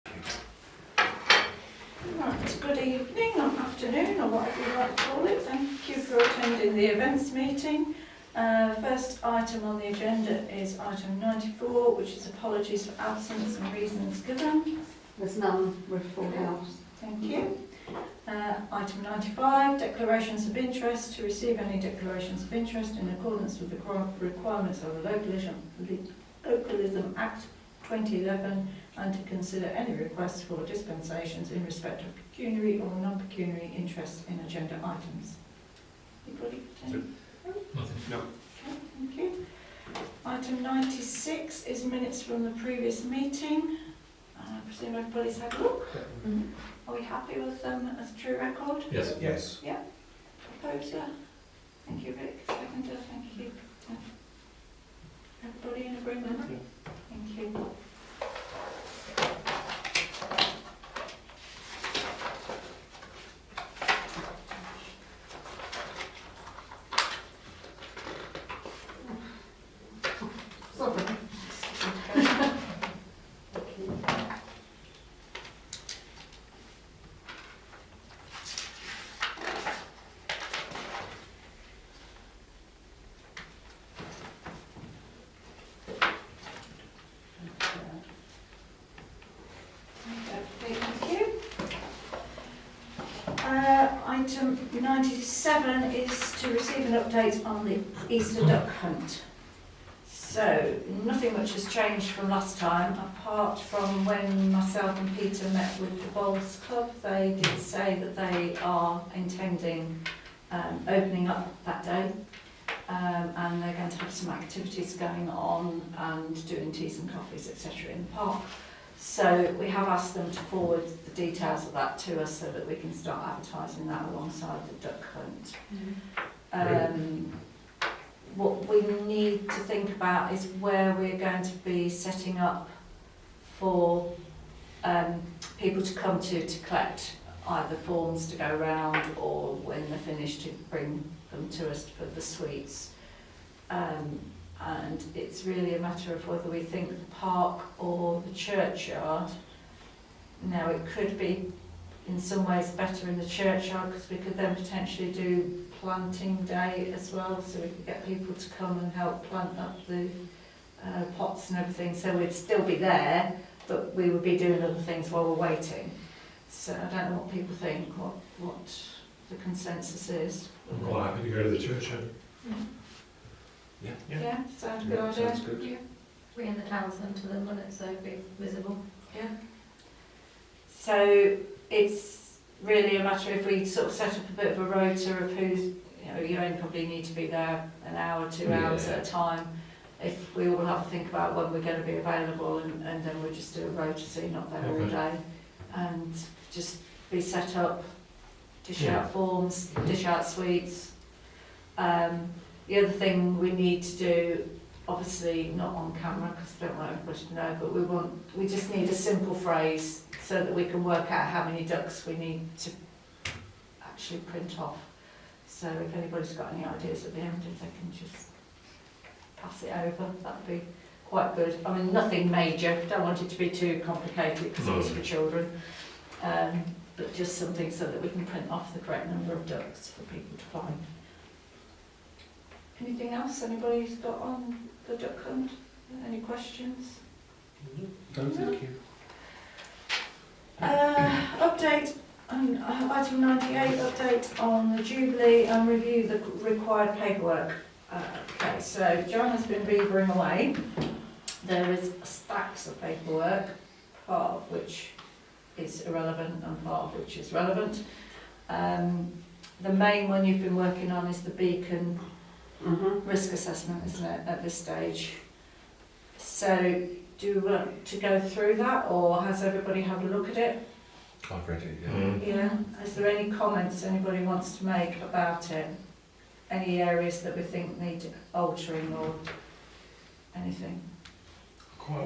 Right, good evening or afternoon or whatever you like to call it. Thank you for attending the events meeting. First item on the agenda is item 94, which is apologies for absence and reasons given. There's none with full house. Thank you. Item 95, declarations of interest. To receive any declarations of interest in accordance with the requirements of the Localism Act 2011 and to consider any requests for dispensations in respect of pecuniary or non-pecuniary interest in agenda items. Anybody? Nothing. No. Okay, thank you. Item 96 is minutes from the previous meeting. I presume everybody's had a look. Mm-hmm. Are we happy with them as true record? Yes. Yes. Yeah. Proposer? Thank you, Rick. Seconder? Thank you. Everybody in agreement? Yeah. Thank you. Sorry. Okay, thank you. Item 97 is to receive an update on the Easter duck hunt. So, nothing much has changed from last time, apart from when myself and Peter met with the Bowls Club. They did say that they are intending opening up that day, and they're going to have some activities going on and doing teas and coffees, etc. in the park. So we have asked them to forward the details of that to us so that we can start advertising that alongside the duck hunt. What we need to think about is where we're going to be setting up for people to come to collect either forms to go round or when they're finished to bring them to us for the sweets. And it's really a matter of whether we think the park or the churchyard. Now it could be in some ways better in the churchyard because we could then potentially do planting day as well, so we could get people to come and help plant up the pots and everything, so we'd still be there but we would be doing other things while we're waiting. So I don't know what people think, what the consensus is. I'm quite happy to go to the church. Yeah. Yeah, sounds a good Yeah, idea. sounds good. Yeah. We're in the town centre then, wouldn't it, so it'd be visible. Yeah. So it's really a matter if we sort of set up a bit of a rota of who's, you only probably need to be there an hour, 2 hours at a time. If we all have to think about when we're going to be available and then we'll just do a rota so you're not there all day and just be set up, dish out forms, dish out sweets. The other thing we need to do, obviously not on camera because I don't want everybody to know, but we just need a simple phrase so that we can work out how many ducks we need to actually print off. So if anybody's got any ideas at the end, if they can just pass it over, that'd be quite good. I mean, nothing major, don't want it to be too complicated because it's for children, but just something so that we can print off the correct number of ducks for people to find. Anything else anybody's got on the duck hunt? Any questions? No, thank you. Update on item 98, update on the Jubilee and review the required paperwork. Okay, so John has been beavering away. There is stacks of paperwork, part of which is irrelevant and part of which is relevant. The main one you've been working on is the Beacon risk assessment, isn't it, at this stage? So do you want to go through that, or has everybody had a look at it? I've read it, yeah. Yeah. Is there any comments anybody wants to make about it? Any areas that we think need altering or anything?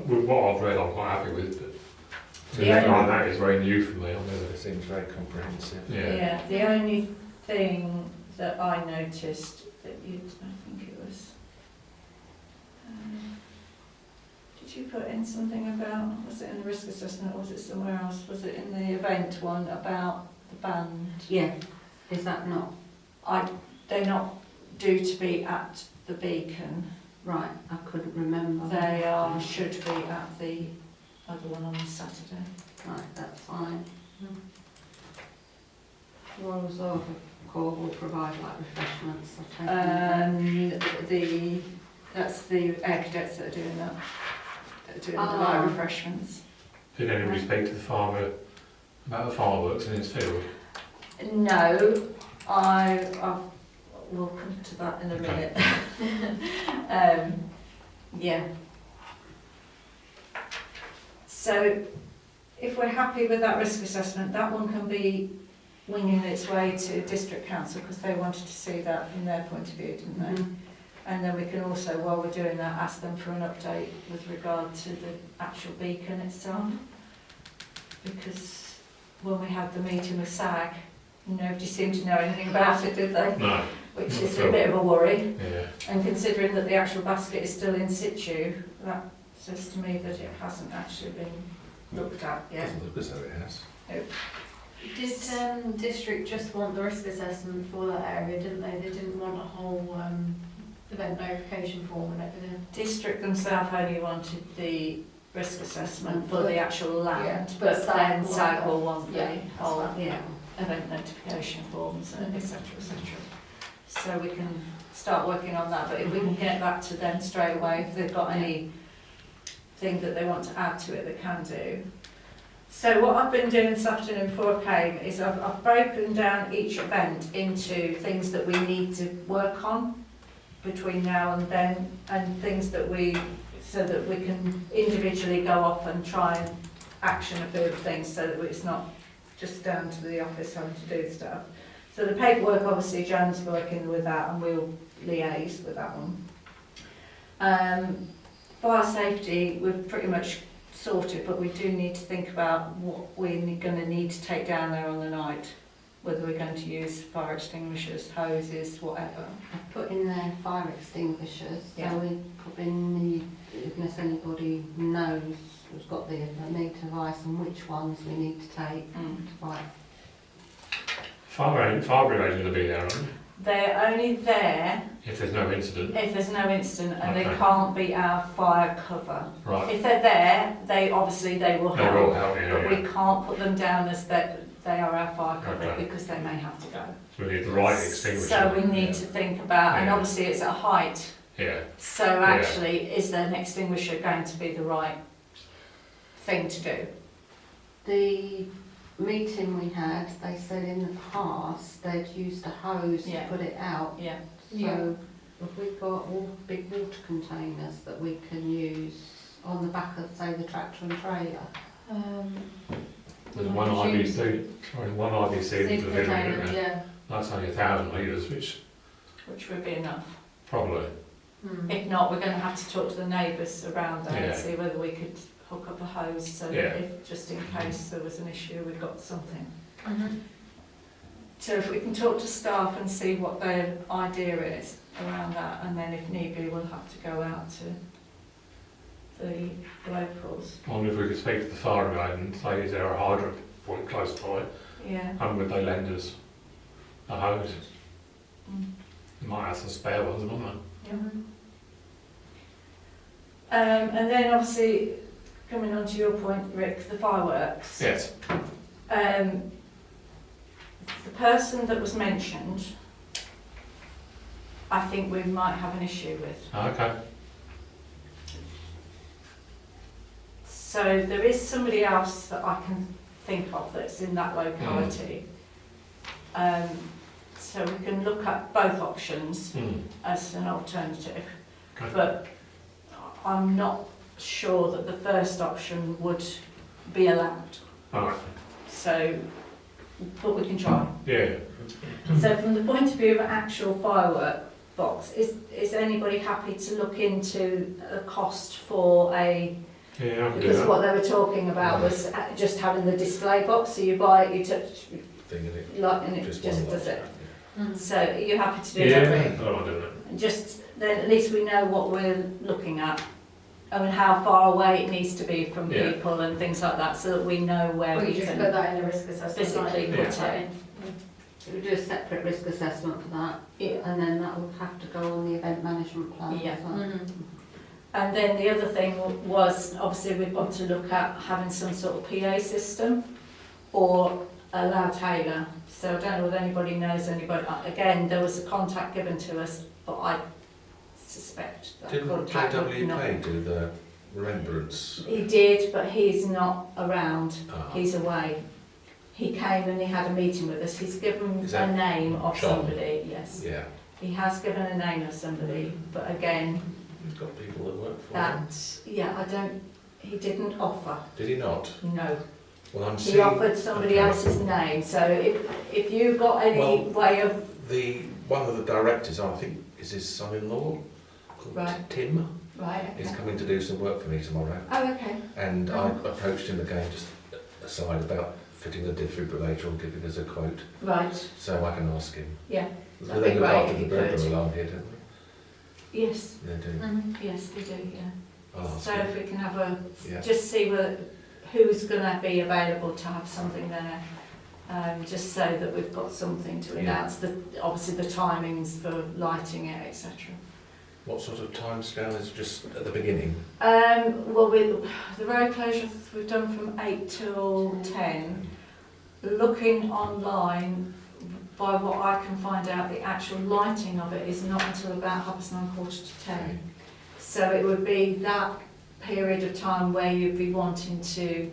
With what I've read, I'm quite happy with. But Yeah. anything like that is very new for me. It seems very comprehensive. Yeah. The only thing that I noticed that I think it was, did Did you put in something about, was it in the risk assessment or was it somewhere else? Was it in the event one about the band? Yeah, is that not They're not due to be at the Beacon. right? I couldn't remember. They should be at the other one on Saturday. Right, that's fine. Royal Reserve Corps will provide like refreshments. I'll take That's the air cadets that are doing that. That are doing the Ah. light refreshments. Did anybody speak to the farmer about the fireworks in his field? No, I will come to that in a Okay. minute. Yeah. So, if we're happy with that risk assessment, that one can be winging its way to district council because they wanted to see that from their point of view, didn't they? And then we can also, while we're doing that, ask them for an update with regard to the actual beacon itself. Because when we had the meeting with SAG, nobody seemed to know anything about it, did they? No. Which Not is at a all. bit of a worry. Yeah. And considering that the actual basket is still in situ, that says to me that it hasn't actually been looked at yet. Doesn't look as though it has. Did district just want the risk assessment for that area, didn't they? They didn't want a whole event notification form and everything. District themselves only wanted the risk assessment for the actual land, Yeah, but but then SAG SAG will will want the yeah, whole that's Yeah. event notification forms, etc., etc. So we can start working on that, but if we can get that to them straight away, if they've got any thing that they want to add to it, they can do. So what I've been doing this afternoon before I came is I've broken down each event into things that we need to work on between now and then, and things that so that we can individually go off and try and action a few things so that it's not just down to the office having to do stuff. So the paperwork, obviously Jan's working with that and we'll liaise with that one. Fire safety, we've pretty much sorted, but we do need to think about what we're going to need to take down there on the night, whether we're going to use fire extinguishers, hoses, whatever. I've put in there fire extinguishers, Yeah. so we put in unless anybody knows who's got the meter device and which ones we need to take. Right. Fire brigade going to be there, aren't they? They're only there If there's no incident. if there's no incident and they Okay. can't be our fire cover. Right. If they're there, they will They will help, help, but yeah. we can't put them down as that they are our fire cover Okay. because they may have to go. So we need the right extinguisher. So we need to think about, and Yeah. obviously it's at height, Yeah. so actually is there an extinguisher going to be the right thing to do? The meeting we had, they said in the past they'd used a hose Yeah. to put it out. Yeah. So have we got all big water containers that we can use on the back of, say, the tractor and trailer? There's one IBC, one IBC in the Zinc village, container, isn't there? yeah. That's only 1,000 litres, Which would be enough. probably. If not, we're going to have to talk to the neighbours around there and Yeah. see whether we could hook up a hose so Yeah. that if, just in case there was an issue, we've got something. Mhm. So if we can talk to staff and see what their idea is around that, and then if need be, we'll have to go out to the locals. I wonder if we could speak to the fire brigade and say, is there a hydrant point close by? Yeah. And would they lend us a hose? Mm. They might have some spare ones, wouldn't Yeah. And then obviously, coming on to your point, Rick, the fireworks. they? Yes. The person that was mentioned, I think we might have an issue with. Okay. So there is somebody else that I can think of that's in that locality. So we can look at both options as an alternative. Okay. But I'm not sure that the first option would be allowed. Alright. So, but we can try. Yeah. So from the point of view of an actual firework box, is anybody happy to look into a cost for a, Yeah, I can do because that. what they were talking about was just having the display box, so you buy it, you touch, Thing in it. like, and it Just just one does lot. it. Mm. So are you happy to do Yeah, that, I Rick? don't mind doing that. And just, then at least we know what we're looking at. I mean, how far away it needs to be from Yeah. people and things like that, so that we know where Or we you just can put that in the risk assessment. physically like, put Yeah. it. We'll do a separate risk assessment for that, Yeah. and then that will have to go on the event management plan Yeah. as well. Mhm. And then the other thing was, obviously, we've got to look at having some sort of PA system or a loud hailer. So I don't know whether anybody knows anybody. Again, there was a contact given to us, but I suspect that Didn't contact would not. JWK do the remembrance? He did, but he's not around. Ah, He's away. He came and he had a meeting with us. He's given Is a that name of John? somebody, yes. yeah, He has given a name of somebody, but again, he's got people that work for him. he didn't offer, Did he not? no. Well, I'm He seeing offered somebody okay. else's name, so if you've got any Well, way of, one of the directors, I think, is his son-in-law, called Right. Tim. right, He's okay. coming to do some work for me tomorrow. Oh, okay, And I approached him again, just aside, about fitting the defibrillator or giving us a quote, right, so I can ask him. yeah, Do that'd they be look great after if the you burglar could. alarm here, don't Yes, they? They do. Mhm. yes, we do, yeah. I'll ask So him. if we can have Yeah. just see who's gonna be available to have something there, just so that we've got something to Yeah. announce, obviously the timings for lighting it, etc. What sort of timescale is just at the beginning? Well, the road closure we've done from 8 till 10. Looking online, by what I can find out, the actual lighting of it is not until about 9:30, 9:45. So it would be that period of time where you'd be wanting to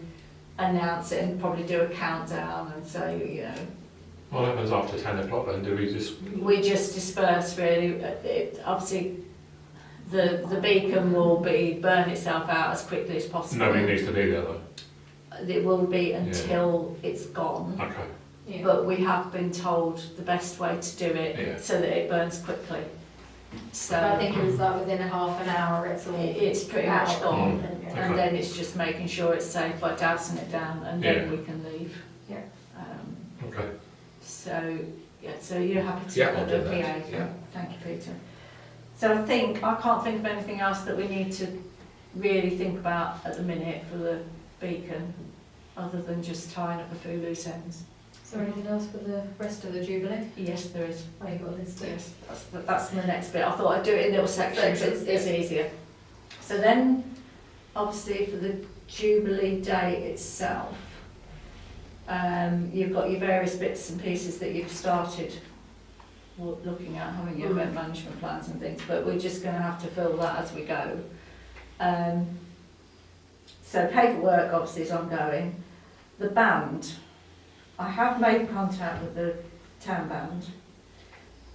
announce it and probably do a countdown and say, you know, What happens after 10 o'clock then? Do we just, we just disperse really. Obviously, the beacon will burn itself out as quickly as possible. nobody needs to be there though? It will be until it's gone. Okay. Yeah. But we have been told the best way to do it Yeah. so that it burns quickly. So I think it was like within a half an hour, it's all. it's pretty much out. gone. And, yeah. And then it's just making sure it's safe by dousing it down and then Yeah. we can leave. Yeah. Okay. So, yeah, so you're happy to Yeah, put I'll the do that, PA? yeah. Thank you, Peter. So I can't think of anything else that we need to really think about at the minute for the beacon, other than just tying up a few loose ends. Is there anything else for the rest of the Jubilee? Yes, there is. Oh, you got this too. Yes, that's the next bit. I thought I'd do it in little sections, it's easier. So then, obviously for the Jubilee Day itself, you've got your various bits and pieces that you've started looking at, haven't you, event management plans and things, but we're just going to have to fill that as we go. So paperwork obviously is ongoing. The band, I have made contact with the town band,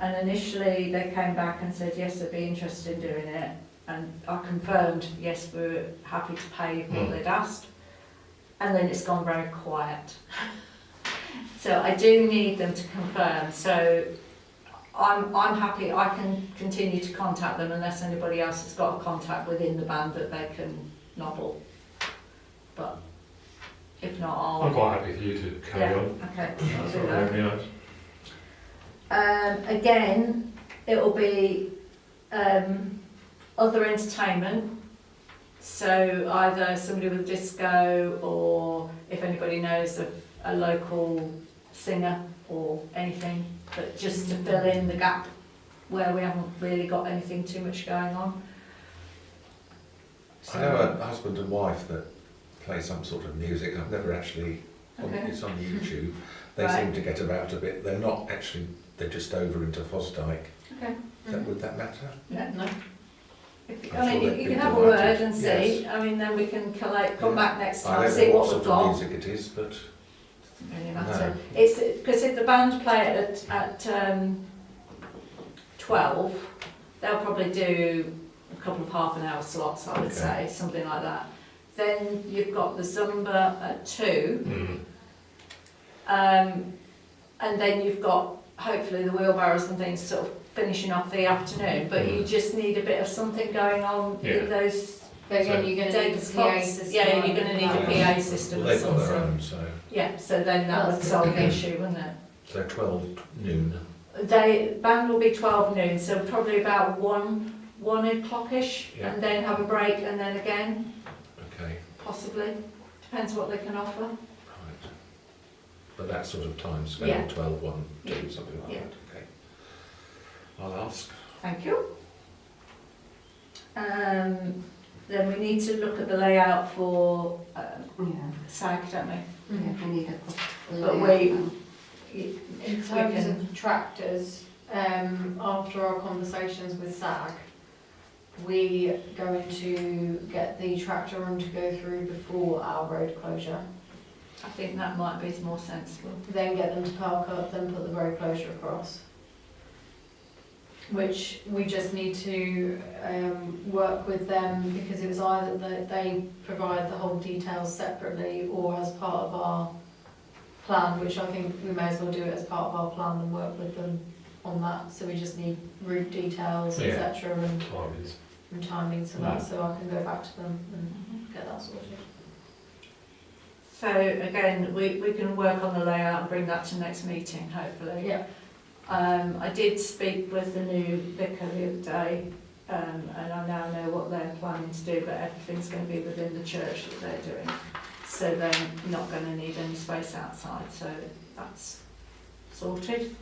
and initially they came back and said yes, they'd be interested in doing it, and I confirmed yes, we were happy to pay what they'd asked, and then it's gone very quiet. So I do need them to confirm. So I'm happy. I can continue to contact them unless anybody else has got a contact within the band that they can nobble. But if not, I'm quite happy for you to carry on. Okay, I'll That's do all that. very nice. Again, it will be other entertainment. So either somebody with a disco, or if anybody knows of a local singer or anything, but just to fill in the gap where we haven't really got anything too much going on. I know a husband and wife that play some sort of music. I've never actually, Okay. it's on YouTube. They Right. seem to get about a bit. They're not actually, they're just over into Fosdyke. Okay. Would that matter? No. If, I'm I mean, sure you they'd can be have a word delighted. and see. I mean, then we can collate, come back next I time, don't see know what what we've sort got. of music it is, but Doesn't really matter. No. It's because if the band play it at 12, they'll probably do a couple of half an hour slots, I would Okay. say, something like that. Then you've got the Zumba at 2, and then you've got hopefully the wheelbarrows and things sort of finishing off the afternoon. But you just need a bit of something going on Yeah. in those But again, you're going to need day a PA spots. system. Yeah, you're going to need a Yeah. PA system well, of they've some got their sort. own, so Yeah, so then that would That's solve the good. issue, wouldn't it? they're 12 noon. Band will be 12 noon, so probably about 1 1 o'clock-ish, Yeah. and then have a break, and then again, Okay, possibly. Depends what they can offer. right. But that sort of time scale, Yeah. 12, 1, 2, something like Yeah. that, okay. I'll ask. Thank you. Then we need to look at the layout for Yeah, SAG, don't we? yeah, we need a But layout we- plan. In terms of tractors, after our conversations with SAG, we going to get the tractor on to go through before our road closure, I think that might be more sensible. then get them to park up, then put the road closure across. Which we just need to work with them, because it was either that they provide the whole details separately or as part of our plan, which I think we may as well do it as part of our plan and work with them on that. So we just need route details, Yeah. etc. Timings. and timings for that, so I can go back to them and get that sorted. So again, we can work on the layout and bring that to next meeting, hopefully. Yeah. I did speak with the new vicar the other day, and I now know what they're planning to do, but everything's going to be within the church that they're doing. So they're not going to need any space outside, so that's sorted.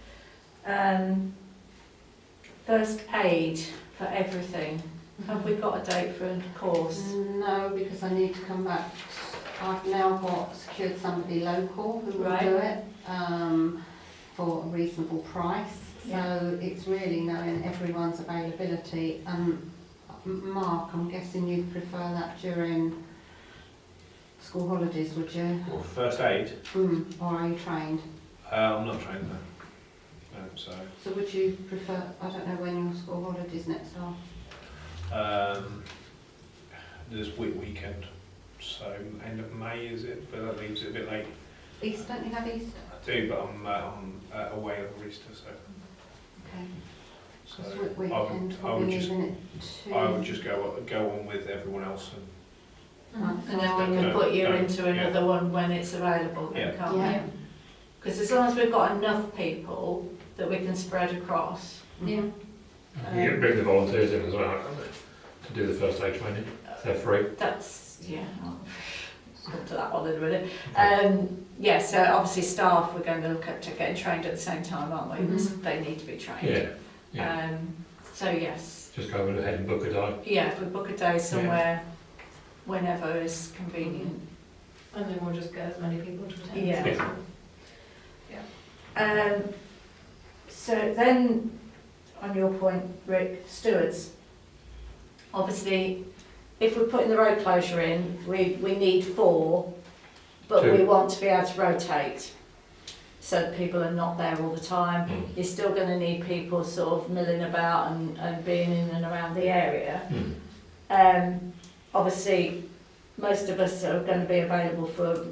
First aid for everything. Have we got a date for a course? No, because I need to come back. I've now got secured somebody local who will Right. do it for a reasonable price. Yeah. So it's really knowing everyone's availability. Mark, I'm guessing you'd prefer that during school holidays, would you? Well, first aid, Or are you trained? I'm not trained though. So So would you prefer, I don't know when your school holidays next are. there's weekend, so end of May is it? But that leaves it a bit late. Easter, don't you have Easter? I do, but I'm away over Easter, so Okay. so Because I would, weekend, I probably would just leaving it to... I would just go on with everyone else and Right, And then we can No, put you no, into another one when it's available, then, Yeah. can't we? Yeah. Because as long as we've got enough people that we can spread across. Yeah. You can bring the volunteers in as well, can't they, to do the first aid training. They're free. That's, yeah, I'll come to that one in a minute. Yeah, so obviously staff, we're going to look at getting trained at the same time, aren't we? Because they need to be trained. Yeah, yeah. So yes, Just go ahead and book a day. yeah, if we book a day somewhere, whenever is convenient. And then we'll just get as many people to attend. Yeah. as possible. So then, on your point, Rick, stewards. Obviously, if we're putting the road closure in, we need 4, but we Two. want to be able to rotate so that people are not there all the time. You're still going to need people sort of milling about and being in and around the area. Obviously, most of us are going to be available for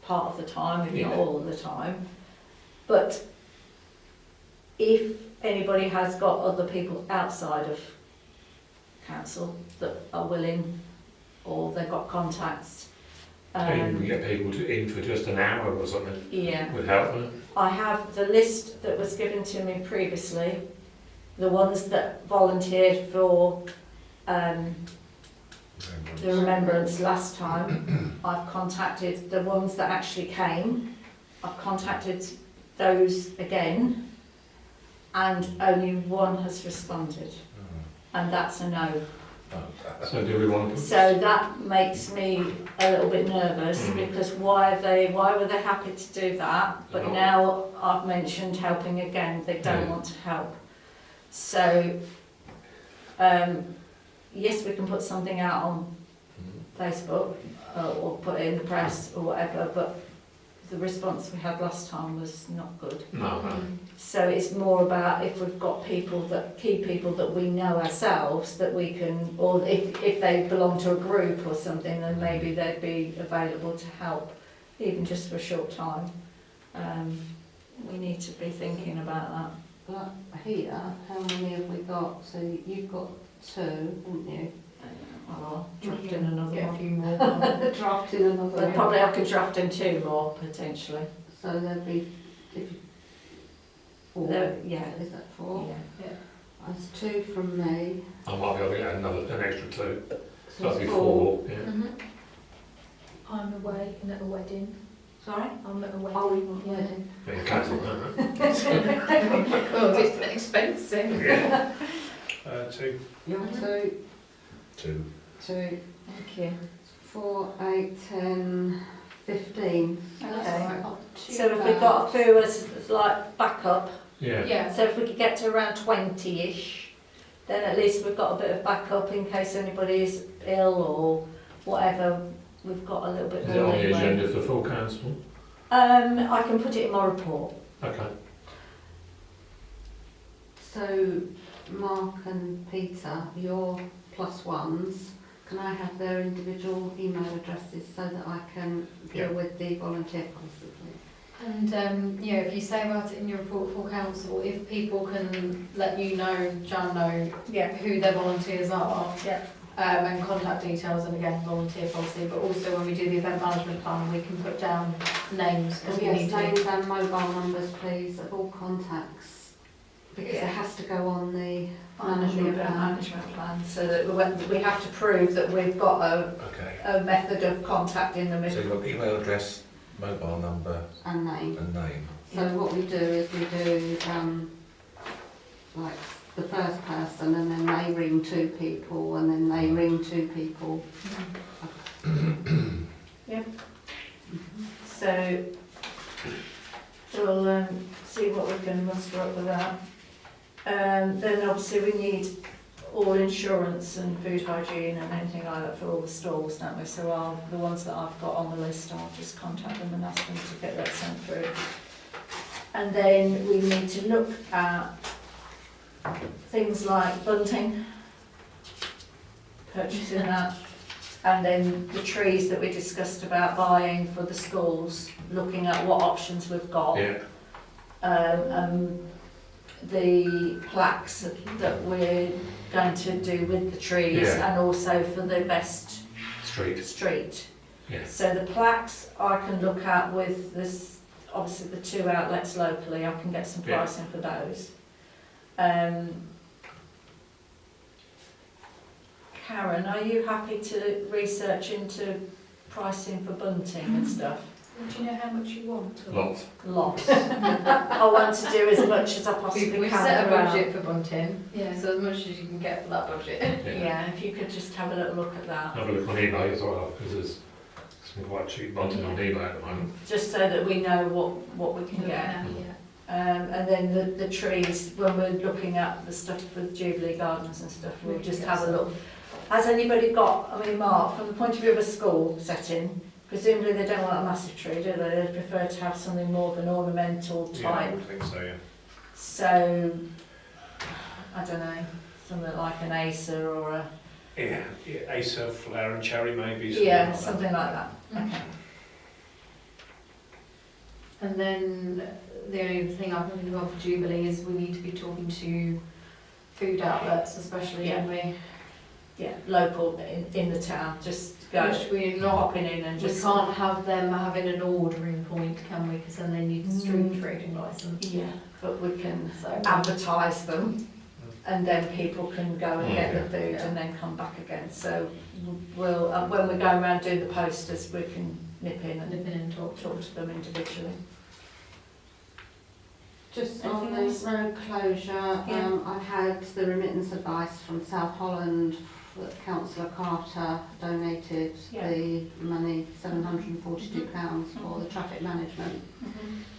part of the time, if not Yeah. all of the time. But if anybody has got other people outside of council that are willing, or they've got contacts, Maybe we get people in for just an hour or something, yeah. would help, wouldn't it? I have the list that was given to me previously, the ones that volunteered for the remembrance last time. I've contacted the ones that actually came. I've contacted those again, and only one has responded, and that's a no. So do we want to... So that makes me a little bit nervous, because why were they happy to do that, but No. now I've mentioned helping again, they don't Yeah. want to help. So, yes, we can put something out on Facebook, or put it in the press or whatever, but the response we had last time was not good. No, no. So it's more about if we've got key people that we know ourselves, that we can, or if they belong to a group or something, then maybe they'd be available to help, even just for a short time. We need to be thinking about that. But here, how many have we got? So you've got 2, haven't you? I'll draft in another Get a one. few more. Drafting another But one. probably I could draft in 2 more, potentially. So there'll be 4. Yeah. Is that 4? Yeah. That's 2 from me. I might be able to get an extra 2. So So that'd be it's 4. Yeah. I'm away and at a wedding. Sorry? I'm at a wedding. Oh, you've got Yeah. wedding. But you cancel that, right? Oh, it's expensive. Yeah. 2. You're 2. 2. 2. Thank you. 4, 8, 10, 15. Okay. That's not too So if we've bad. got a few as like backup, Yeah. Yeah. so if we could get to around 20-ish, then at least we've got a bit of backup in case anybody is ill or whatever. We've got a little bit Is it more on the leeway. agenda for full council? I can put it in my report. Okay. So, Mark and Peter, your +1s, can I have their individual email addresses so that I can deal Yeah. with the volunteer policy, please? And yeah, if you say about it in your report for council, if people can let you know, Jan know Yeah. who their volunteers are, Yeah. and contact details, and again, volunteer policy, but also when we do the event management plan, we can put down names, because Oh, we yes, need to. names and mobile numbers, please, of all contacts, because Yeah. it has to go on the On the management event plan. management plan, so that we have to prove that we've got Okay. a method of contacting them. So you've got email address, mobile number And name. and name. So what we do is we do, like, the first person, and then they ring 2 people, and then they ring 2 people. So we'll see what we can muster up with that. Then obviously we need all insurance and food hygiene and anything like that for all the stalls, don't we? So the ones that I've got on the list, I'll just contact them and ask them to get that sent through. And then we need to look at things like bunting, purchasing that, and then the trees that we discussed about buying for the schools, looking at what options we've got. Yeah. The plaques that we're going to do with the trees, Yeah. and also for the best Street. Yeah. So the plaques I can look at with this, obviously the 2 outlets locally, I can get some Yeah. pricing for those. Karen, are you happy to research into pricing for bunting and stuff? Do you know how much you want? Lots. Lots. I want to do as much as I possibly We can. set a around. budget for bunting, Yeah. so as much as you can get for that budget. Yeah, if you could just have a little look at that, Have a look on eBay as well, because there's some quite cheap bunting on eBay at the moment. just so that we know what we can get. Yeah. And then the trees, when we're looking at the stuff for Jubilee Gardens and stuff, we'll just have a look. Has anybody got, I mean, Mark, from the point of view of a school setting, presumably they don't want a massive tree, do they? They prefer to have something more of an ornamental Yeah, I type. would think so, yeah. So, I don't know, something like an Acer or a, Yeah, Acer, Flower and Cherry maybe. yeah, something like that. Mhm. Okay. And then the only thing I can think of for Jubilee is we need to be talking to food outlets, especially when we, Yeah, local in the town, just go, which we're not, popping in and we just. can't have them having an ordering point, can we? Because then they need a street trading licence. Yeah, but we can So advertise them, and then people can go and get the food Yeah. and then come back again. So we'll, when we go around doing the posters, we can nip in and nipping and talk. talk to them individually. Just Anything on the else? road closure, Yeah. I had the remittance advice from South Holland that Councillor Carter donated Yeah. the money, £742 for the traffic management.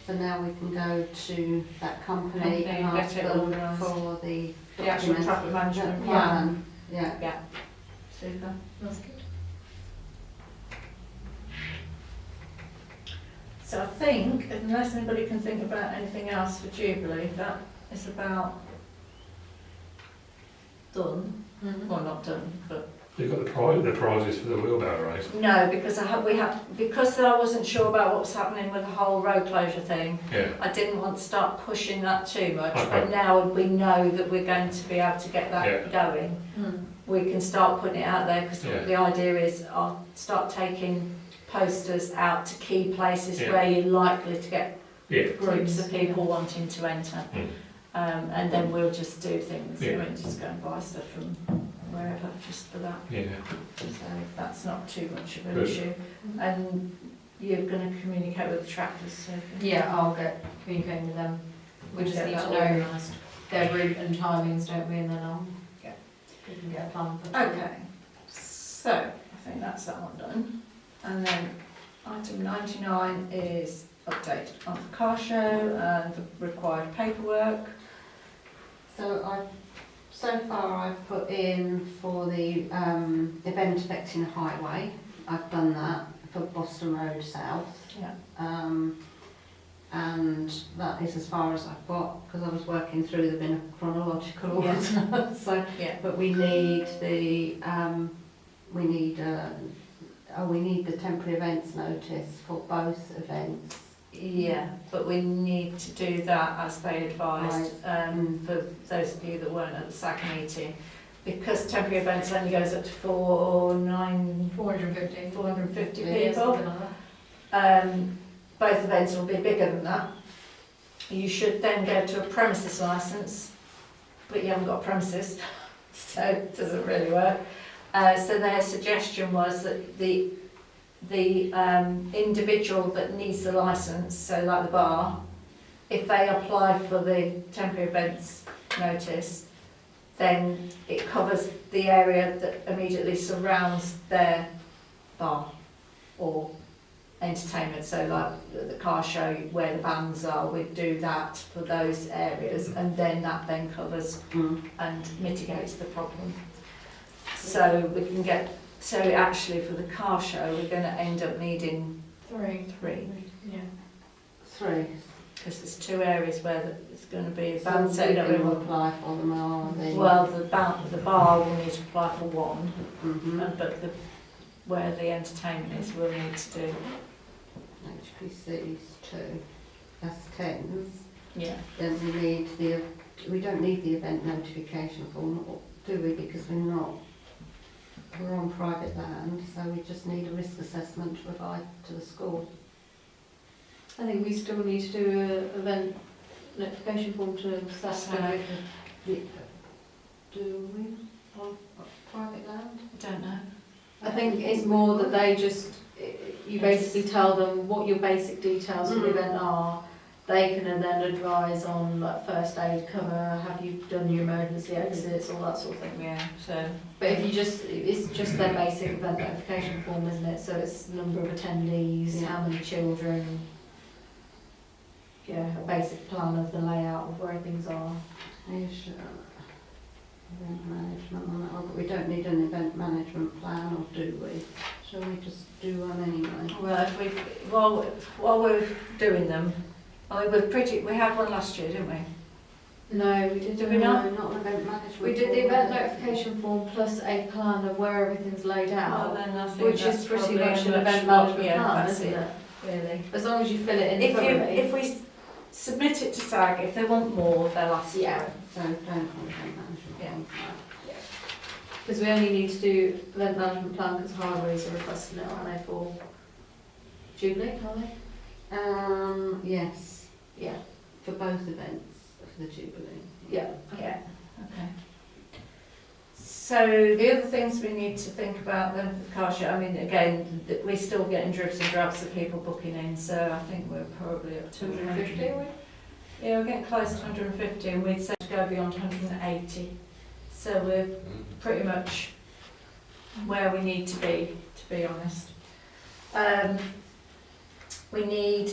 So now we can go to that company Company and and get ask it them organised. for the The actual documents. traffic management Yeah. plan. Yeah. Super. That's good. So I think, unless anybody can think about anything else for Jubilee, that is about done. Well, not done, but You've got the prizes for the wheelbarrow race. no, because because I wasn't sure about what was happening with the whole road closure thing. Yeah. I didn't want to start pushing that too much, Okay. but now we know that we're going to be able to get that going. We can start putting it out there, because Yeah. the idea is I'll start taking posters out to key places Yeah. where you're likely to get Yeah. groups of people wanting to enter. Mm. And then we'll just do things, Yeah. just go and buy stuff from wherever, just for that. Yeah. So that's not too much of an Good. issue. And you're going to communicate with the trackers, so. Yeah, I'll get communicating with them. We just Get need that to know organised. their route and timings, don't we, and then Yeah. we can get a plan for Okay, so I think that's that one done. And then item 99 is update on the car show and the required paperwork. So far I've put in for the event affecting a highway. I've done that for Boston Road South. Yeah. And that is as far as I've got, because I was working through them in a chronological order. Yeah. So, Yeah. but we need the temporary events notice for both events. Yeah, but we need to do that as they advised, for those of you that weren't at the SAG meeting. Because temporary events only goes up to 450 Yeah, people. something like that. Both events will be bigger than that. You should then go to a premises licence, but you haven't got premises, so it doesn't really work. So their suggestion was that the individual that needs the licence, so like the bar, if they apply for the temporary events notice, then it covers the area that immediately surrounds their bar or entertainment. So like the car show where the bands are, we'd do that for those areas, and then that then covers and mitigates the problem. So we can get, so actually for the car show we're going to end up needing 3, Yeah. 3. because there's 2 areas where it's going to be a So band we set up. can apply for them, are they? Well, the bar will need to apply for 1, Mhm. but where the entertainment is we'll need to do. HPC's 2, that's 10s. Yeah. Then we don't need the event notification form, do we? Because we're on private land, so we just need a risk assessment to provide to the school. I think we still need to do an event notification form to assess Right. Do we on private land? I don't know. I think it's more that they just, you basically tell them what your basic details for the event are. They can then advise on like first aid cover, have you done your emergency exits, all that sort of thing. Yeah, so. But if you just, it's just their basic event notification form, isn't it? So it's number of attendees, how many children. Yeah, a basic plan of the layout of where things are. Event management on that one, but we don't need an event management plan, or do we? Shall we just do one anyway? Well, if we, while we're doing them, I mean, we had one last year, didn't we? No, we did. Did we not? No, not an event management. We did the form, event was it? notification form plus a plan of where everything's laid Well, out, then I think which that's is pretty probably much an much event more- management yeah, plan, that's isn't it, it? really. As long as you fill it in thoroughly. If we submit it to SAG, if they want more, they'll ask for Yeah. it. So don't want event management. Yeah. form. Because we only need to do event management plan because highways are requesting it, aren't they, for Jubilee, are they? Yes, Yeah. for both events of the Jubilee. Yeah. Yeah, okay. So the other things we need to think about then for the car show, I mean, again, we're still getting dribs and drabs of people booking in, so I think we're probably up to 250, are we? Yeah, we're getting close to 150, and we'd say to go beyond 180. So we're pretty much where we need to be honest. We need,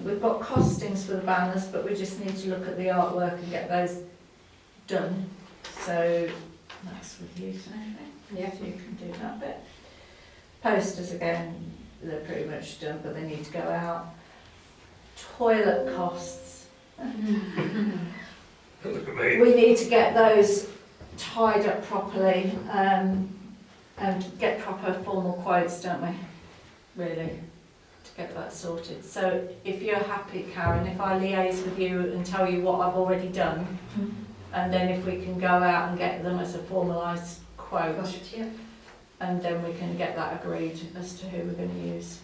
we've got costings for the banners, but we just need to look at the artwork and get those done. So that's with you, Sophie. Yeah. So you can do that bit. Posters again, they're pretty much done, but they need to go out. Toilet costs. Look at me. We need to get those tied up properly, and get proper formal quotes, don't we? Really, to get that sorted. So if you're happy, Karen, if I liaise with you and tell you what I've already done, and then if we can go out and get them as a formalised quote, Yeah. and then we can get that agreed as to who we're going to use.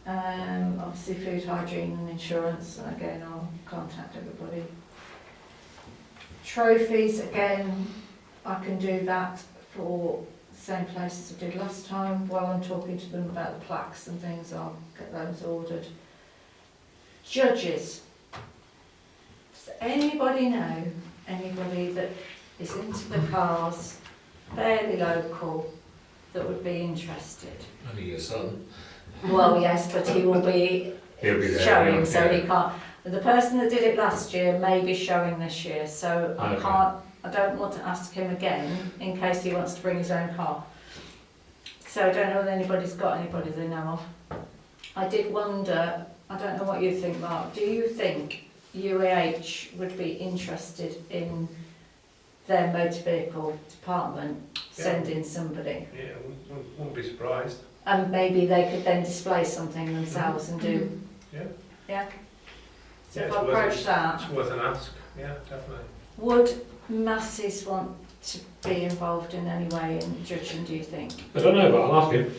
Obviously obviously food hygiene and insurance, and again, I'll contact everybody. Trophies, again, I can do that for the same place as I did last time. While I'm talking to them about the plaques and things, I'll get those ordered. Judges. Does anybody know anybody that is into the cars, fairly local, that would be interested? Only your son. Well, yes, but he will be He'll be there. showing, yeah. so he can't. The person that did it last year may be showing this year, so I Okay. can't. I don't want to ask him again in case he wants to bring his own car. So I don't know whether anybody's got anybody they know of. I did wonder. I don't know what you think, Mark. Do you think UAH would be interested in their motor vehicle department sending somebody? Yeah, wouldn't be surprised. And maybe they could then display something themselves and do. Yeah. Yeah. So Yeah, if it's I worth approach it. that, It's worth an ask. Yeah, definitely. would masses want to be involved in any way in judging, do you think? I don't know, but I'll ask him.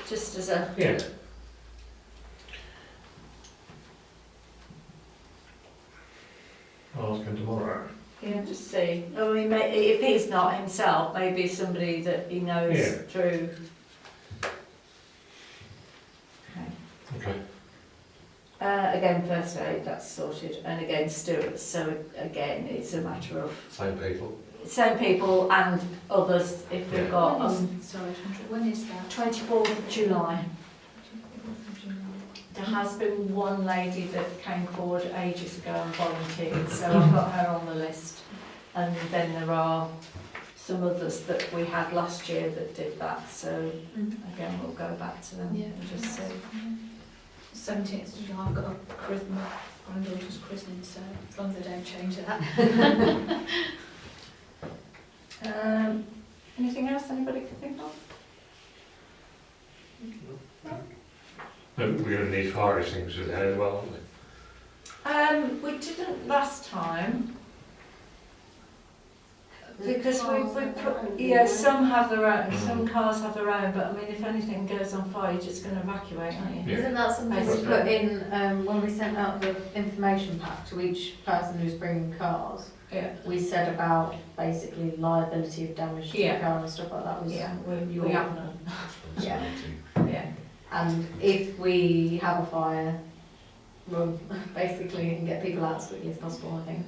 Just as a, Yeah. I'll ask him tomorrow. just see. I mean, if he's not himself, maybe somebody that he knows Yeah. through. Okay. Okay. Again, first aid, that's sorted. And again, stewards. So again, it's a matter of Same people. same people and others if we've Yeah. got Sorry, when is that? 24th of July. There has been one lady that came forward ages ago and volunteered, so I've got her on the list. And then there are some others that we had last year that did that, so again, we'll go back to them and just see. 17th of July, I've got a my granddaughter's christening, so as long as they don't change that. Anything else anybody can think of? We're going to need fire extinguishers there as well, aren't we? We didn't last time. Because we put, some have their own, some cars have their own, but I mean, if anything goes on fire, you're just going to evacuate, aren't you? Yeah. Isn't that something we Basically. put in when we sent out the information pack to each person who's bringing cars? Yeah. We said about basically liability of damage to the Yeah. car and stuff like that. Was Yeah, your- we have none. Responsibility. Yeah. And if we have a fire, we'll basically can get people out as quickly as possible, I think.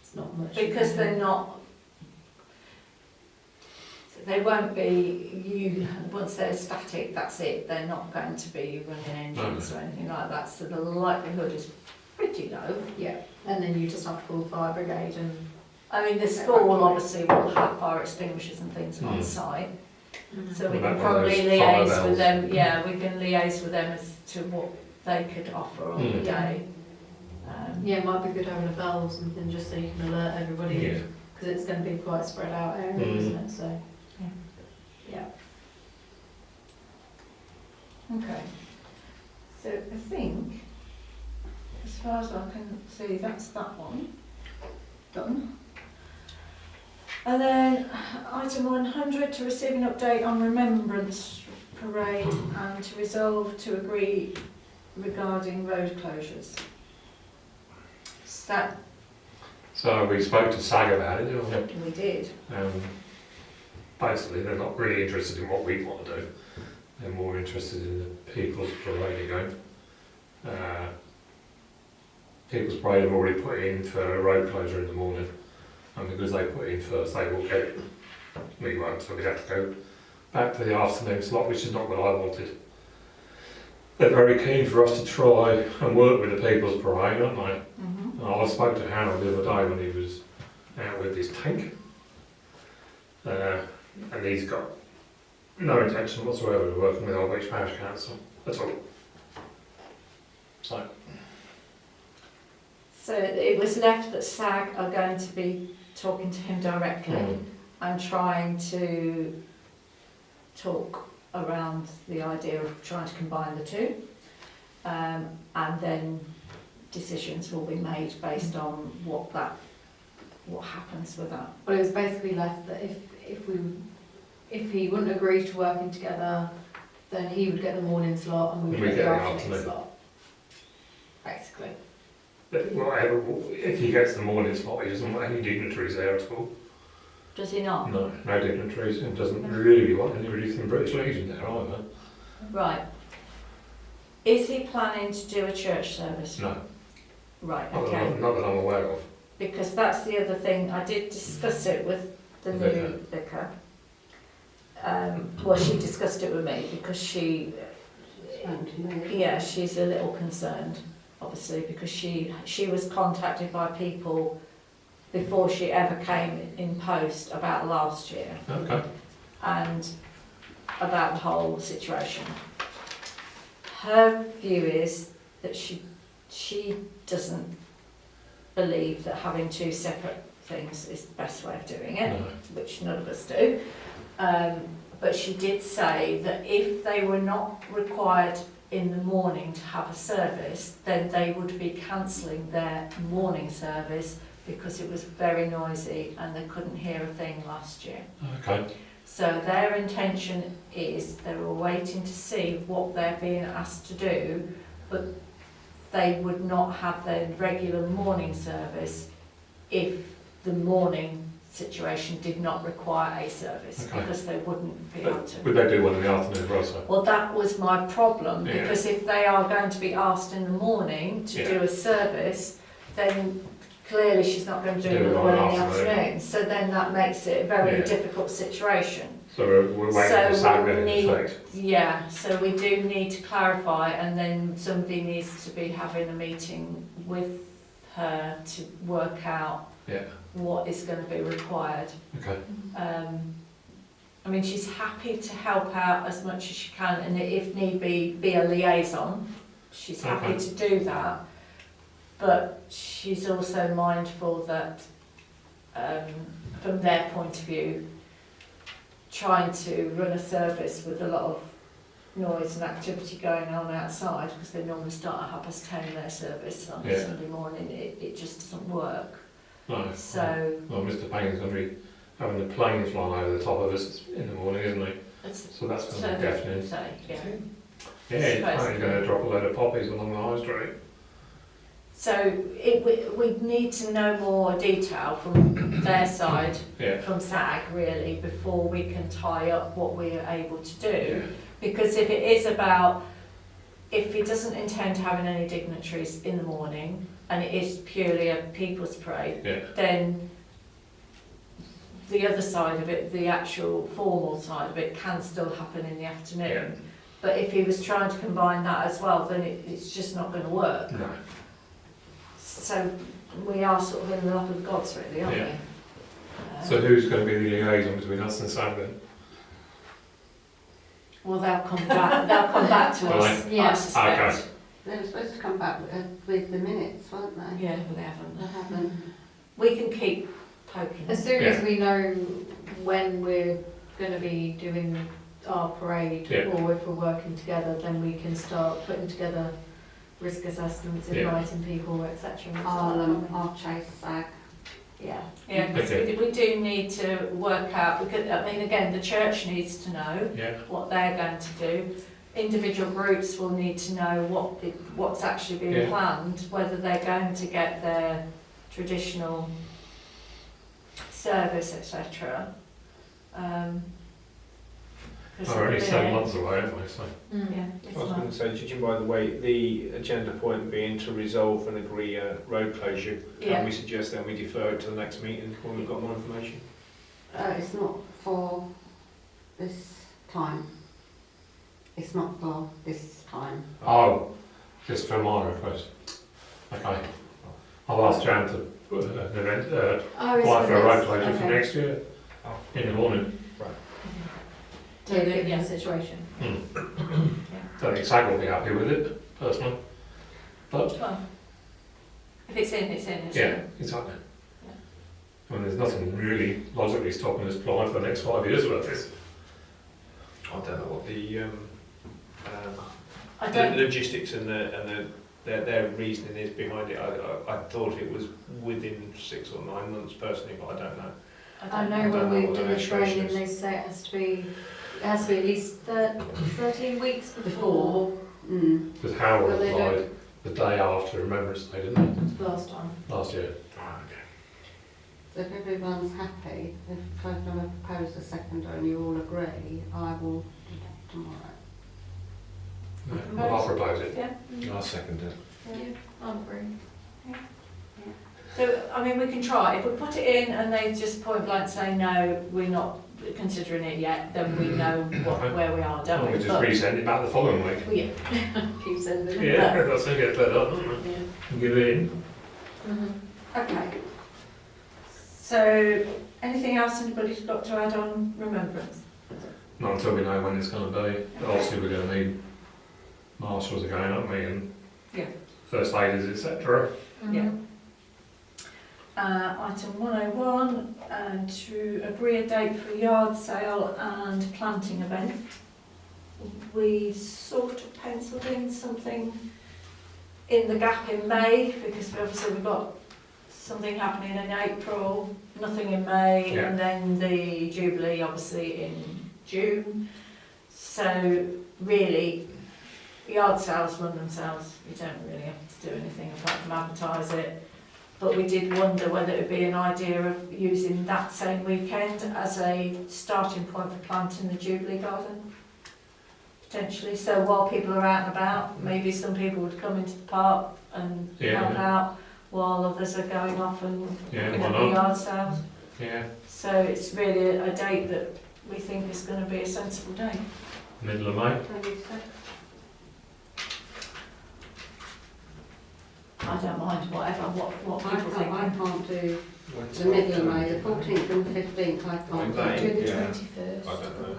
It's not much. Because they're not, they won't be, once they're static, that's it. They're not going to be running engines or anything like that, so the likelihood is pretty low. Yeah, and then you just have to call the fire brigade and... I mean, the school obviously will have fire extinguishers and things on site, so we What can about probably those fire liaise bells? with them, yeah, we can liaise with them as to what they could offer on the day. Yeah, it might be good having a bell or something just so you can alert everybody, Yeah. because it's going to be quite a spread out area, isn't it, so... Yeah. Okay. So I think, as far as I can see, that's that one done. And then item 100, to receive an update on Remembrance Parade and to resolve to agree regarding road closures. So So we spoke to SAG about it, didn't we? we did. Basically, they're not really interested in what we want to do. They're more interested in the People's Parade again. People's Parade have already put in for a road closure in the morning, and because they put in first, they will get it. We won't, so we have to go back to the afternoon slot, which is not what I wanted. They're very keen for us to try and work with the People's Parade, aren't they? Mm-hmm. I spoke to Harold the other day when he was out with his tank, and he's got no intention whatsoever of working with Old Beach Parish Council at all. So it was left that SAG are going to be talking to him directly and trying to talk around the idea of trying to combine the two, and then decisions will be made based on what happens with that. Well, it was basically left that if he wouldn't agree to working together, then he would get the morning slot and we would We get get the the afternoon afternoon. slot. Basically. But whatever, if he gets the morning slot, he doesn't want any dignitaries there at all. Does he not? No, no dignitaries, and doesn't really want anybody from British Legion there either. Right. Is he planning to do a church service? No, Right, not, okay. not that I'm aware of. Because that's the other thing, I did discuss it with the new vicar. Well, she discussed it with me because she, Spoken to me. yeah, she's a little concerned, obviously, because she was contacted by people before she ever came in post about last year Okay. and about the whole situation. Her view is that she doesn't believe that having two separate things is the best way of doing it, No. which none of us do. But she did say that if they were not required in the morning to have a service, then they would be cancelling their morning service because it was very noisy and they couldn't hear a thing last year. Okay. So their intention is they were waiting to see what they're being asked to do, but they would not have their regular morning service if the morning situation did not require a service, Okay. because they wouldn't be able to. Would they do one in the afternoon also? Well, that was my problem, Yeah. because if they are going to be asked in the morning to Yeah. do a service, then clearly she's not going to do Do it one in on the the afternoon. afternoon. So then that makes it a very Yeah. difficult situation. So we're waiting for So SAG we then in need- effect. Yeah, so we do need to clarify, and then somebody needs to be having a meeting with her to work out Yeah. what is going to be required. Okay. I mean, she's happy to help out as much as she can, and if need be a liaison. She's happy Okay. to do that, but she's also mindful that, from their point of view, trying to run a service with a lot of noise and activity going on outside, because they normally start at 10:30 their service on Yeah. Sunday morning, it just doesn't work. No. So Well, Mr. Payne's going to be having the plane flying over the top of us in the morning, isn't he? it's So that's going to be deafening. so, yeah. Yeah, he's Suppose. apparently going to drop a load of poppies along the high street. So we need to know more detail from their side, Yeah. from SAG really, before we can tie up what we are able to do. Yeah. Because if it is about, if he doesn't intend having any dignitaries in the morning, and it is purely a people's parade, Yeah. then the other side of it, the actual formal side of it, can still happen in the afternoon. Yeah. But if he was trying to combine that as well, then it's just not going to work. No. So we are sort of in the lap of the gods really, aren't Yeah. we? So who's going to be the liaison between us and SAG then? Well, they'll come back to Will us, they? I Yeah. suspect. Okay. They were supposed to come back with the minutes, weren't they? Yeah, but they haven't. They haven't. We can keep poking. As soon Yeah. as we know when we're going to be doing our parade, Yeah. or if we're working together, then we can start putting together risk assessments, Yeah. inviting people, etc. I'll chase SAG. Yeah, yeah, because Okay. we do need to work out, because, I mean, again, the church needs to know Yeah. what they're going to do. Individual groups will need to know what's actually being Yeah. planned, whether they're going to get their traditional service, etc. We're only 7 months away, aren't we? So. Yeah, I it's was not. going to say, judging by the way, the agenda point being to resolve and agree road closure, Yeah. can we suggest then we defer it to the next meeting when we've got more information? It's not for this time. It's not for this time. Oh, just for my request. Okay. I'll ask Jan to put an event, Oh, it's apply for for a road this. closure for Okay. next year Oh. in the morning. To the Yeah. situation. Don't think SAG will be happy with it, personally. But, Well, if it's in, it's in, isn't yeah, it? exactly. I mean, there's nothing really logically stopping us applying for the next 5 years about this. I don't know what the I don't, logistics and their reasoning is behind it. I thought it was within 6 or 9 months personally, but I don't know. I know don't when know we what do the the legislation training, is. they say it has to be has to be at least 13 weeks before Because Harold Well, they applied the day after Remembrance Day, didn't last time. they? Last year. So if everyone's happy, if I'm going to propose a second and you all agree, I will do that tomorrow. No, well, I'll propose it. Yeah. I'll second it. Yeah, I'm agree. So, I mean, we can try. If we put it in and they just point blank say, no, we're not considering it yet, then we know where we are, don't We we? just But- resend it back the following week. Well, yeah, keep sending it. Yeah, that's going to get better, doesn't it? Yeah. Give it in. Okay. So, anything else anybody's got to add on Remembrance? Not until we know when it's going to be. But obviously, we're going to need marshals again, aren't we? And Yeah. first aiders, etc. Yeah. Item 101, to agree a date for a yard sale and planting event. We sort of penciled in something in the gap in May, because we've got something happening in April, nothing in May, Yeah. and then the Jubilee obviously in June. So really, yard sales run themselves, you don't really have to do anything apart from advertise it. But we did wonder whether it would be an idea of using that same weekend as a starting point for planting the Jubilee garden, potentially. So while people are out and about, maybe some people would come into the park and Yeah. help out, while others are going off and Yeah, looking why at the not? yard sales. Yeah, So it's really a date that we think is going to be a sensible date. middle of May. I don't mind, whatever, what people think. I can't do the middle of May, the 14th and 15th I can't May. do. Do the Yeah. 21st. I don't know.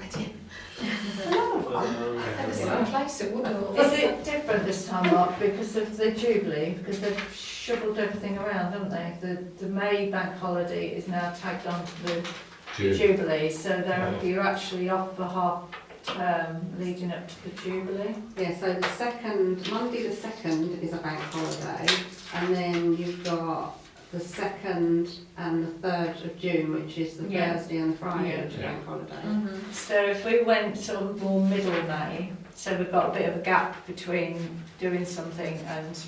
Never seen a place it would have. Is it different this time, Mark, because of the Jubilee? Because they've shoveled everything around, haven't they? The May bank holiday is now tagged on to the June. Jubilee, so Yeah. you're actually off for half term leading up to the Jubilee. Yeah, so the second, Monday the 2nd is a bank holiday, and then you've got the 2nd and the 3rd of June, which is the Yeah. Thursday and the Friday, Yeah. which are bank holidays. Mm-hmm. So if we went sort of more middle May, so we've got a bit of a gap between doing something and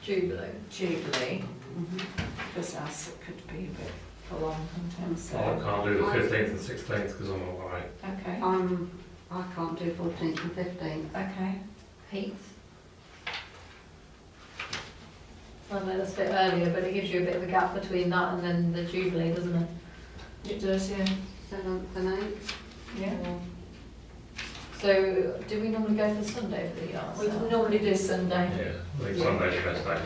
Jubilee. Jubilee, Mhm. because else it could be a bit full on, couldn't it? I So, can't do the 15th and 16th because I'm away. okay, I can't do 14th and 15th. okay. Heat. I know that's a bit earlier, but it gives you a bit of a gap between that and then the Jubilee, doesn't it? It does, yeah. 7th and 8th. Yeah. So, do we normally go for Sunday for the yard We sale? normally do Sunday. Yeah, I think Sunday's the best day.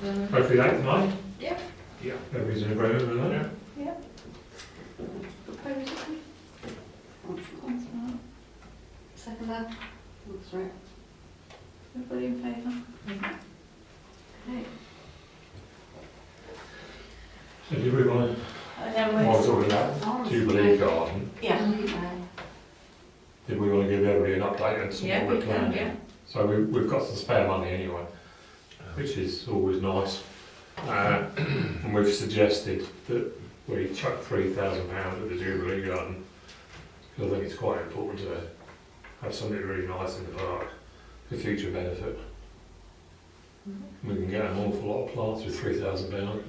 Mhm. Hopefully 8th of May. Yep. Yeah. Everybody's in agreement with that? Yeah. Second that? That's right. Everybody in favour? Okay. So do we want And then to, while we're we're, talking about Jubilee Garden, yeah, did we want to give everybody an update and some yeah, what we're we can, planning? yeah. So we've got some spare money anyway, which is always nice. And we've suggested that we chuck £3,000 at the Jubilee Garden, because I think it's quite important to have something really nice in the park for future benefit. We can get an awful lot of plants with £3,000,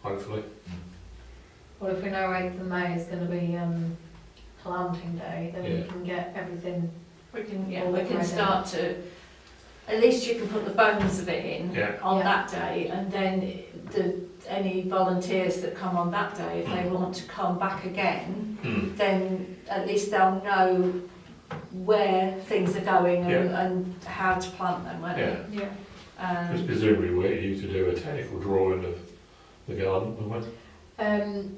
hopefully. Well, if we know 8th of May is going to be planting day, then we Yeah. can get everything. We can, All we can right start to, at least you can put the bones of it in Yeah. on Yeah. that day, and then any volunteers that come on that day, if they want to come back again, then at least they'll know where things are going and how to plant them, won't Yeah. they? Yeah. Because presumably we're you to do a technical drawing of the garden, won't we?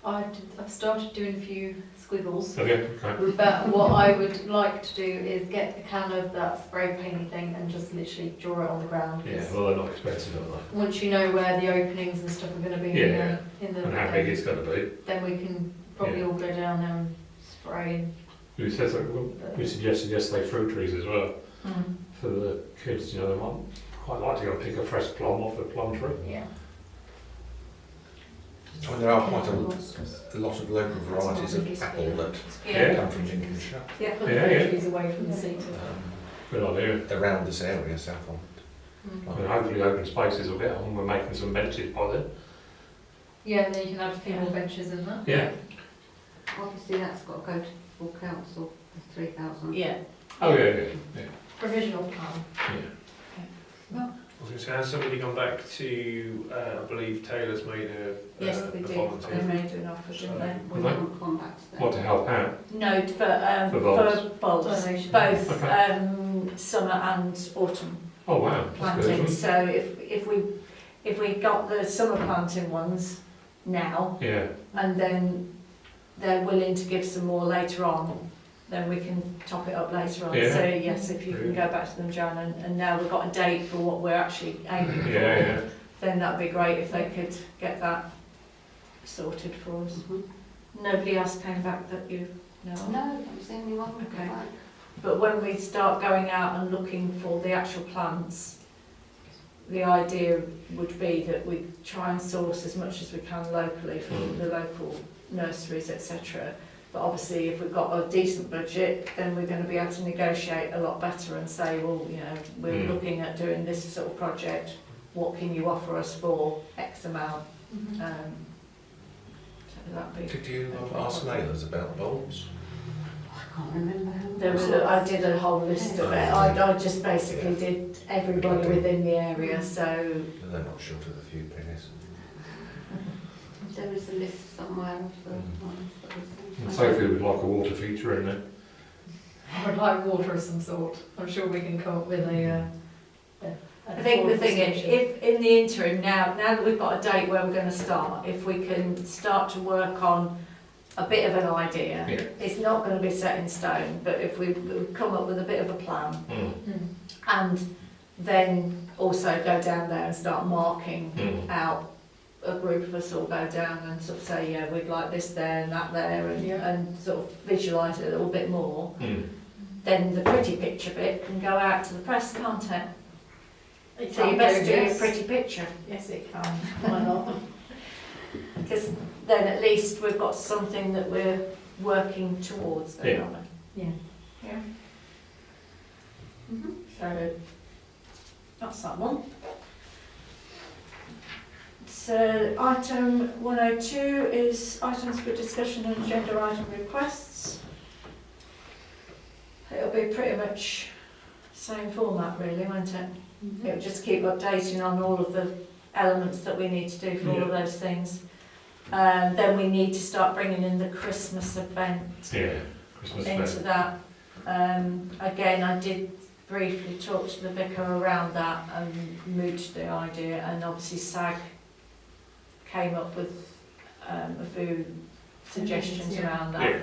I've started doing a few squiggles, Okay, okay. but what I would like to do is get a can of that spray painty thing and just literally draw it on the ground. 'cause Yeah, well, they're not expensive, are once you know where the openings and stuff are going to be Yeah. in they? the And how big it's going to be. then we can probably Yeah. all go down there and spray. We said that we suggested yesterday fruit trees as well Mm. for the kids. You know, they might quite like to go and pick a fresh plum off a plum tree. Yeah. I mean, there are quite a lot of local varieties of apple that Yeah. come from Lincolnshire, Yeah, put Yeah, the yeah. fruit trees away from the seat. Good idea. around this area, Southend. I mean, hopefully open spaces will get on. We're making some benches by then. Yeah, and then you can have a few more benches in there. Yeah. Obviously, that's got to go to full council, the 3,000. Yeah. Oh, yeah. Provisional plan. I was going to say, has somebody gone back to, I believe Taylor's made Yes, a they did. They volunteer? made an offer, didn't they? We haven't contacted them. What to help out? No, For bulbs. for bulbs, Donation. both Okay. summer and autumn Oh, wow. That's planting. good. So if we got the summer planting ones now, Yeah. and then they're willing to give some more later on, then we can top it up later on. Yeah. So yes, if you can go back to them, Jan, and now we've got a date for what we're actually aiming for, Yeah. then that'd be great if they could get that sorted for us. Mhm. Nobody else came back that you know of? No, that was the only one. Okay. But when we start going out and looking for the actual plants, the idea would be that we try and source as much as we can locally from the local nurseries, etc. But obviously, if we've got a decent budget, then we're going to be able to negotiate a lot better and say, well, you know, we're looking at doing this sort of project. What can you offer us for X amount? Mhm. So that'd be. Did you ask Naylors about bulbs? I can't remember who. There was I did a whole list of it. I just basically did everybody within the area. So They're not short of a few pennies. There is a list somewhere of the ones that we And sent. Sophie would like a water feature in there. I would like water of some sort. I'm sure we can come up with a I think the thing is, solution. if in the interim now that we've got a date where we're going to start, if we can start to work on a bit of an idea, Yeah. it's not going to be set in stone. But if we come up with a bit of a plan, and then also go down there and start marking out, a group of us all go down and sort of say, yeah, we'd like this there and that there, and sort of visualise it a little bit more, then the pretty picture bit can go out to the press, can't it? It So you can best go, do a yes. pretty picture, Yes, it can. Why not? because then at least we've got something that we're working towards then, Yeah. aren't we? Yeah. Yeah. So, that's that one. So item 102 is items for discussion and agenda item requests. It'll be pretty much same format really, won't it? It'll just keep updating on all of the elements that we need to do for all of those things. Then we need to start bringing in the Christmas event Yeah. Christmas into fair. that. Again, I did briefly talk to the vicar around that and mooted the idea, and obviously SAG came up with a few suggestions Yeah. around that. Yeah.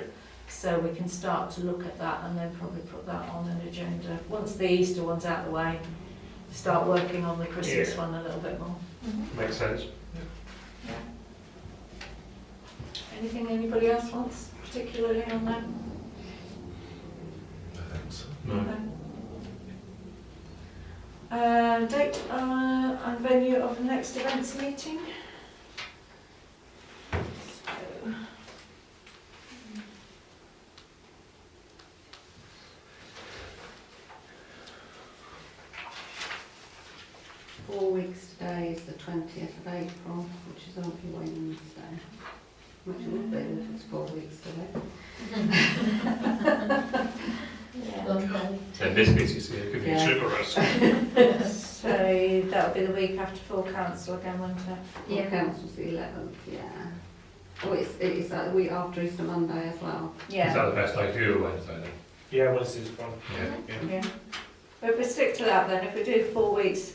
So we can start to look at that and then probably put that on an agenda. Once the Easter one's out of the way, start working on the Christmas Yeah. one a little bit more. Makes sense. Anything anybody else wants particularly on that? No thanks. No. Date and venue of the next events meeting. So, 4 weeks today is the 20th of April, which is on Wednesday. Which would be if it's 4 weeks today. Lovely. And this bit, you see, it could be Yeah. sugar rush. so that'll be the week after full council again, won't it? Yeah. Council's the 11th, yeah. Oh, it's that week after Easter Monday as well. Is Yeah. that the best day for you, Wednesday then? Yeah, Wednesday's fine. Yeah. Yeah. Yeah. But if we stick to that then, if we do 4 weeks,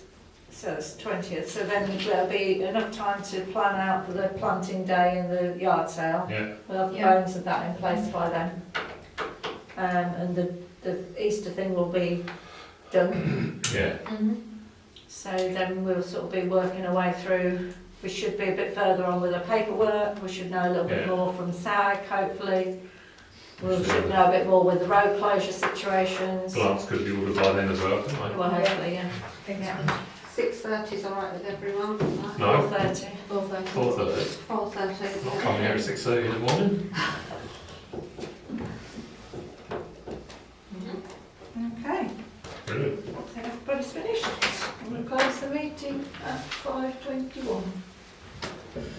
so it's 20th, so then there'll be enough time to plan out for the planting day and the yard sale. Yeah. We'll have the Yeah. bones of that in place by then. And the Easter thing will be done. Yeah. So then we'll sort of be working our way through. We should be a bit further on with the paperwork. We should know a little bit Yeah. more from SAG, hopefully. We should know a bit more with the road closure situations. Plants could be ordered by then as well, couldn't Well, hopefully, yeah. Thanks. Yeah. 6:30 is all right with everyone? No. 4:30. 4:30. 4:30. 4:30. Not coming here at 6:30 in the morning. Okay, Brilliant. I think everybody's finished. I'm going to close the meeting at 5:21.